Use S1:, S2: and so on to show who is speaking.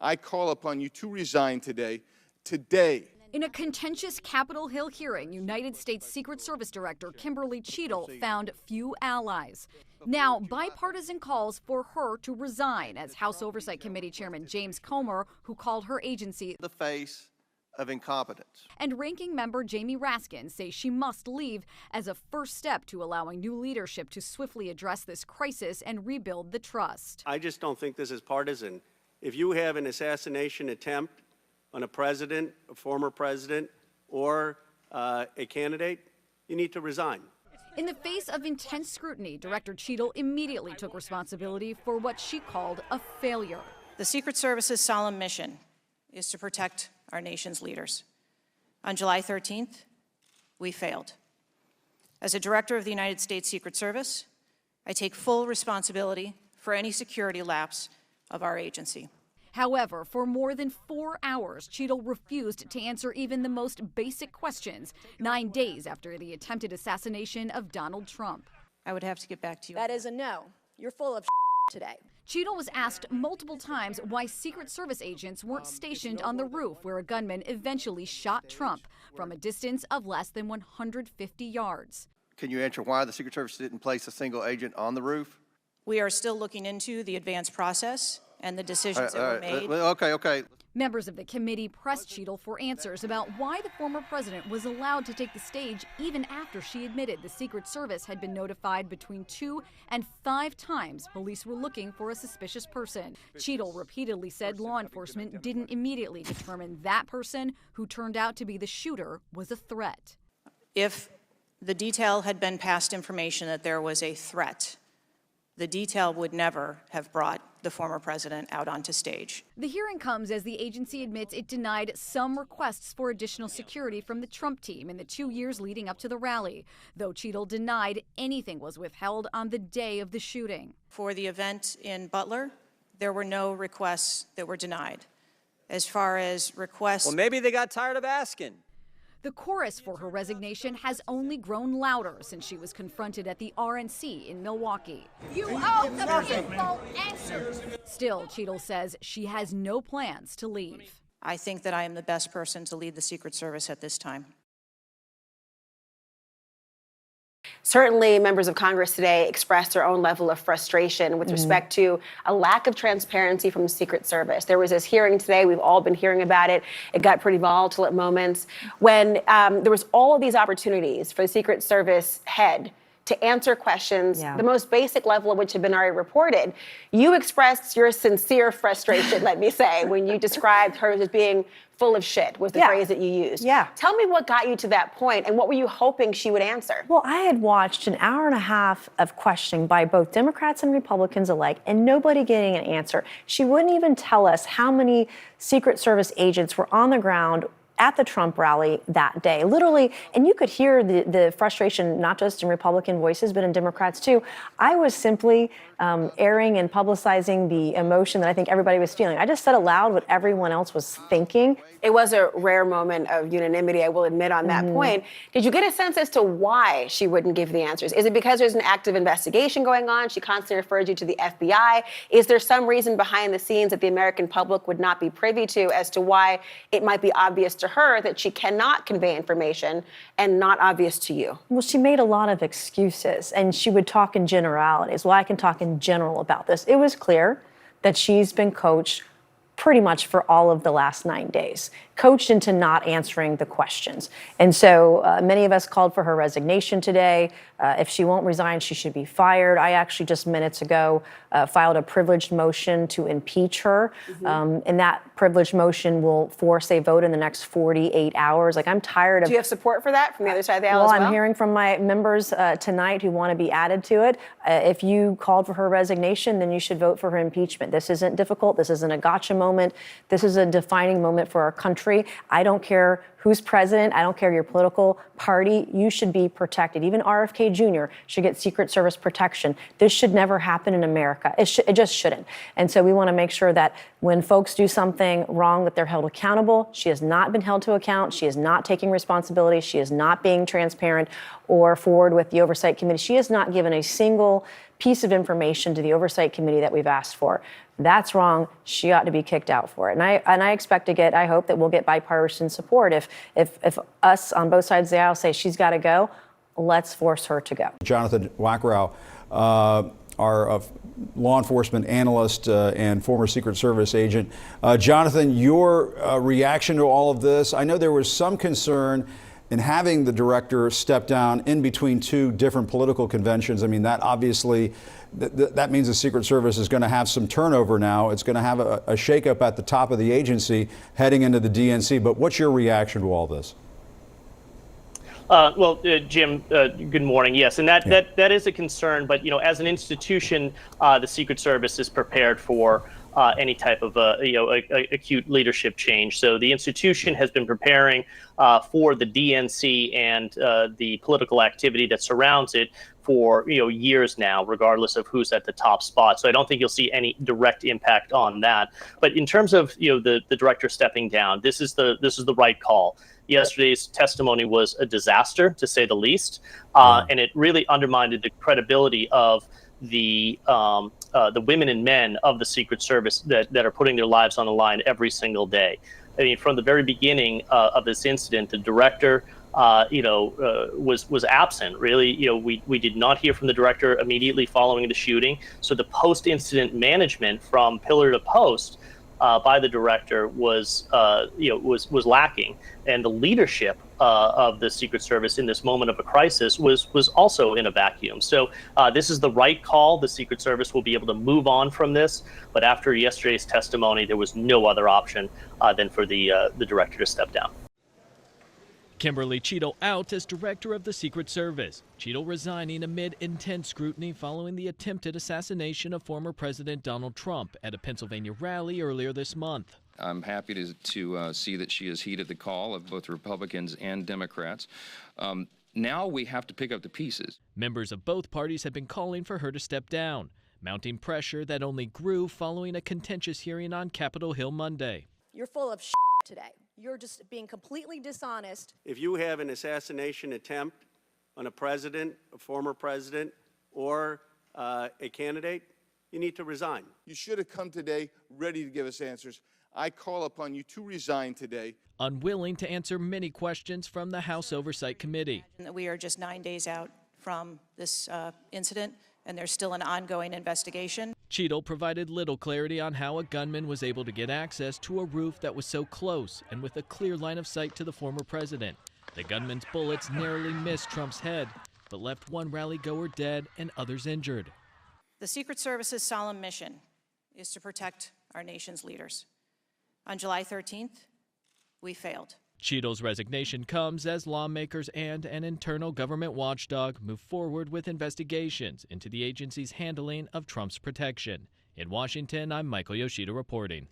S1: I call upon you to resign today.
S2: In a contentious Capitol Hill hearing, United States Secret Service Director Kimberly Cheatle found few allies. Now, bipartisan calls for her to resign as House Oversight Committee Chairman James Comer, who called her agency
S3: the face of incompetence.
S2: And Ranking Member Jamie Raskin say she must leave as a first step to allowing new leadership to swiftly address this crisis and rebuild the trust.
S4: I just don't think this is partisan. If you have an assassination attempt on a president, a former president, or a candidate, you need to resign.
S2: In the face of intense scrutiny, Director Cheatle immediately took responsibility for what she called a failure.
S5: The Secret Service's solemn mission is to protect our nation's leaders. On July 13th, we failed. As a director of the United States Secret Service, I take full responsibility for any security lapse of our agency.
S2: However, for more than 4 hours, Cheatle refused to answer even the most basic questions 9 days after the attempted assassination of Donald Trump.
S5: I would have to get back to you.
S6: That is a no. You're full of today.
S2: Cheatle was asked multiple times why Secret Service agents weren't stationed on the roof where a gunman eventually shot Trump from a distance of less than 150 yards.
S3: Can you answer why the Secret Service didn't place a single agent on the roof?
S5: We are still looking into the advanced process and the decisions that were made.
S3: Okay.
S2: Members of the committee pressed Cheatle for answers about why the former president was allowed to take the stage even after she admitted the Secret Service had been notified between 2 and 5 times police were looking for a suspicious person. Cheatle repeatedly said law enforcement didn't immediately determine that person, who turned out to be the shooter, was a threat.
S5: If the detail had been past information that there was a threat, the detail would never have brought the former president out onto stage.
S2: The hearing comes as the agency admits it denied some requests for additional security from the Trump team in the 2 years leading up to the rally, though Cheatle denied anything was withheld on the day of the shooting.
S5: For the event in Butler, there were no requests that were denied. As far as requests...
S7: Well, maybe they got tired of asking.
S2: The chorus for her resignation has only grown louder since she was confronted at the RNC in Milwaukee.
S6: You owe the people answers.
S2: Still, Cheatle says she has no plans to leave.
S5: I think that I am the best person to lead the Secret Service at this time.
S8: Certainly, members of Congress today expressed their own level of frustration with respect to a lack of transparency from the Secret Service. There was this hearing today. We've all been hearing about it. It got pretty volatile at moments when there was all of these opportunities for the Secret Service head to answer questions, the most basic level of which have been already reported. You expressed your sincere frustration, let me say, when you described her as being full of shit, was the phrase that you used. Tell me what got you to that point, and what were you hoping she would answer?
S9: Well, I had watched an hour and a half of questioning by both Democrats and Republicans alike, and nobody getting an answer. She wouldn't even tell us how many Secret Service agents were on the ground at the Trump rally that day, literally, and you could hear the frustration, not just in Republican voices, but in Democrats too. I was simply airing and publicizing the emotion that I think everybody was feeling. I just said aloud what everyone else was thinking.
S8: It was a rare moment of unanimity, I will admit, on that point. Did you get a sense as to why she wouldn't give the answers? Is it because there's an active investigation going on? She constantly referred you to the FBI. Is there some reason behind the scenes that the American public would not be privy to as to why it might be obvious to her that she cannot convey information and not obvious to you?
S9: Well, she made a lot of excuses, and she would talk in generalities. Well, I can talk in general about this. It was clear that she's been coached pretty much for all of the last 9 days, coached into not answering the questions. And so many of us called for her resignation today. If she won't resign, she should be fired. I actually just minutes ago filed a privileged motion to impeach her. And that privileged motion will force a vote in the next 48 hours. Like, I'm tired of...
S8: Do you have support for that from the other side of the aisle as well?
S9: I'm hearing from my members tonight who want to be added to it. If you called for her resignation, then you should vote for her impeachment. This isn't difficult. This isn't a gotcha moment. This is a defining moment for our country. I don't care who's president. I don't care your political party. You should be protected. Even RFK Jr. should get Secret Service protection. This should never happen in America. It just shouldn't. And so we want to make sure that when folks do something wrong, that they're held accountable. She has not been held to account. She is not taking responsibility. She is not being transparent or forward with the Oversight Committee. She has not given a single piece of information to the Oversight Committee that we've asked for. That's wrong. She ought to be kicked out for it. And I expect to get, I hope that we'll get bipartisan support. If us on both sides of the aisle say she's got to go, let's force her to go.
S10: Jonathan Wackrow, our law enforcement analyst and former Secret Service agent. Jonathan, your reaction to all of this? I know there was some concern in having the director step down in between two different political conventions. I mean, that obviously, that means the Secret Service is going to have some turnover now. It's going to have a shakeup at the top of the agency heading into the DNC. But what's your reaction to all this?
S11: Jim, good morning. Yes, and that is a concern. But, you know, as an institution, the Secret Service is prepared for any type of acute leadership change. So the institution has been preparing for the DNC and the political activity that surrounds it for years now, regardless of who's at the top spot. So I don't think you'll see any direct impact on that. But in terms of the director stepping down, this is the right call. Yesterday's testimony was a disaster, to say the least, and it really undermined the credibility of the women and men of the Secret Service that are putting their lives on the line every single day. I mean, from the very beginning of this incident, the director, was absent. Really, we did not hear from the director immediately following the shooting. So the post-incident management from pillar to post by the director was lacking, and the leadership of the Secret Service in this moment of a crisis was also in a vacuum. So this is the right call. The Secret Service will be able to move on from this, but after yesterday's testimony, there was no other option than for the director to step down.
S12: Kimberly Cheatle out as director of the Secret Service. Cheatle resigning amid intense scrutiny following the attempted assassination of former President Donald Trump at a Pennsylvania rally earlier this month.
S13: I'm happy to see that she has heeded the call of both Republicans and Democrats. Now we have to pick up the pieces.
S12: Members of both parties have been calling for her to step down, mounting pressure that only grew following a contentious hearing on Capitol Hill Monday.
S6: You're full of today. You're just being completely dishonest.
S4: If you have an assassination attempt on a president, a former president, or a candidate, you need to resign.
S1: You should have come today ready to give us answers. I call upon you to resign today.
S12: Unwilling to answer many questions from the House Oversight Committee.
S5: We are just 9 days out from this incident, and there's still an ongoing investigation.
S12: Cheatle provided little clarity on how a gunman was able to get access to a roof that was so close and with a clear line of sight to the former president. The gunman's bullets narrowly missed Trump's head, but left one rally-goer dead and others injured.
S5: The Secret Service's solemn mission is to protect our nation's leaders. On July 13th, we failed.
S12: Cheatle's resignation comes as lawmakers and an internal government watchdog move forward with investigations into the agency's handling of Trump's protection. In Washington, I'm Michael Yoshida reporting.